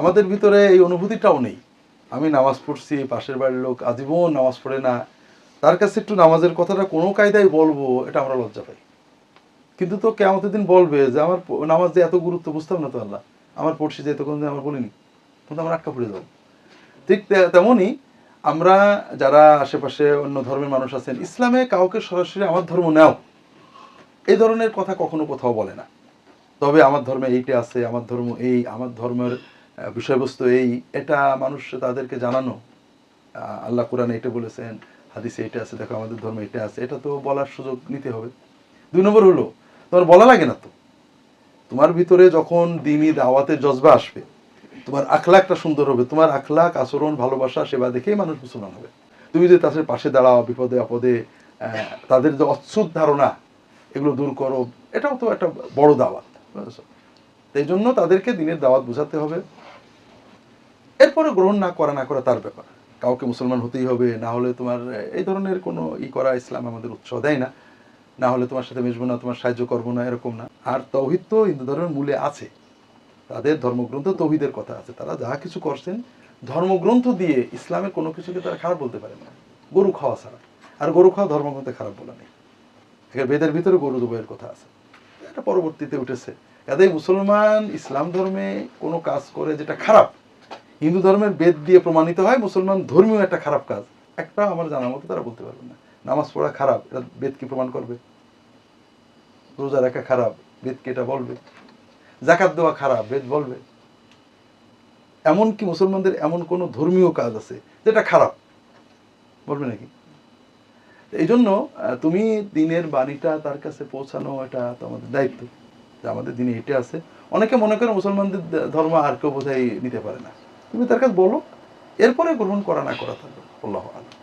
আমাদের ভিতরে এই অনুভূতিটাও নেই। আমি নামাজ পড়ছি, পাশের বাড়ির লোক আজীবন নামাজ পড়ে না, তার কাছে একটু নামাজের কথাটা কোনো কায়দায় বলবো, এটা আমরা লজ্জা পাই। কিন্তু তো কিয়ামতের দিন বলবে যে আমার নামাজ যে এত গুরুত্ব বুঝতাম না তো আল্লাহ, আমার পড়ছি যে এত কোনদিন আমার বলিনি, কিন্তু আমরা আটকা পড়ে যাবো। ঠিক তেমনই আমরা যারা আশেপাশে অন্য ধর্মের মানুষ আছেন, ইসলামে কাউকে সরাসরি আমার ধর্ম নেও এই ধরনের কথা কখনো কোথাও বলে না। তবে আমার ধর্মে এইটা আছে, আমার ধর্ম এই, আমার ধর্মের বিষয়বস্তু এই, এটা মানুষ তাদেরকে জানানো। আল্লাহ কোরআনে এটা বলেছেন, হাদিসে এটা আছে, দেখো আমাদের ধর্মে এটা আছে, এটা তো বলার সুযোগ নিতে হবে। 2 নম্বর হলো, তোমার বলা লাগে না তো। তোমার ভিতরে যখন দ্বীনি দাওয়াতের জজবা আসবে, তোমার আখলাকটা সুন্দর হবে, তোমার আখলাক, আচরণ, ভালোবাসা, সেবা দেখেই মানুষ মুসলমান হবে। তুমি যে তাদের পাশে দাঁড়াও বিপদে আপদে, তাদের যে অচ্ছুত ধারণা এগুলো দূর করো, এটাও তো একটা বড় দাওয়াত, বুঝেছো? এই জন্য তাদেরকে দিনের দাওয়াত বোঝাতে হবে। এরপরে গ্রহণ না করা তার ব্যাপার। কাউকে মুসলমান হতেই হবে, না হলে তোমার এই ধরনের কোনো করা ইসলাম আমাদের উৎসাহ দেয় না। না হলে তোমার সাথে মিশবো না, তোমার সাহায্য করবো না, এরকম না। আর তৌহিদ তো হিন্দু ধর্মের মূলে আছে, তাদের ধর্মগ্রন্থ তৌহিদের কথা আছে। তারা যা কিছু করছেন ধর্মগ্রন্থ দিয়ে, ইসলামের কোনো কিছুকে তারা খারাপ বলতে পারে না, গরু খাওয়া ছাড়া। আর গরু খাওয়া ধর্মগ্রন্থে খারাপ বলা নেই। বেদের ভিতরে গরু দুবয়ের কথা আছে, এটা পরবর্তীতে উঠেছে। এদের মুসলমান ইসলাম ধর্মে কোনো কাজ করে যেটা খারাপ, হিন্দু ধর্মের বেদ দিয়ে প্রমাণিত হয় মুসলমান ধর্মীয় একটা খারাপ কাজ, একটা আমার জানার মতো তারা বলতে পারবে না। নামাজ পড়া খারাপ, এটা বেদ কি প্রমাণ করবে? রোজা রাখা খারাপ, বেদ কি এটা বলবে? যাকাত দেওয়া খারাপ, বেদ বলবে? এমনকি মুসলমানদের এমন কোনো ধর্মীয় কাজ আছে যেটা খারাপ, বলবে নাকি? এই জন্য তুমি দিনের বাণীটা তার কাছে পৌঁছানো, এটা তো আমাদের দায়িত্ব, যে আমাদের দিনে এটা আছে। অনেকে মনে করে মুসলমানদের ধর্ম আর কেউ বোধহয় নিতে পারে না, তুমি তার কাছে বলো, এরপরে গ্রহণ করা না করা থাকবে। আল্লাহু আ'লাম।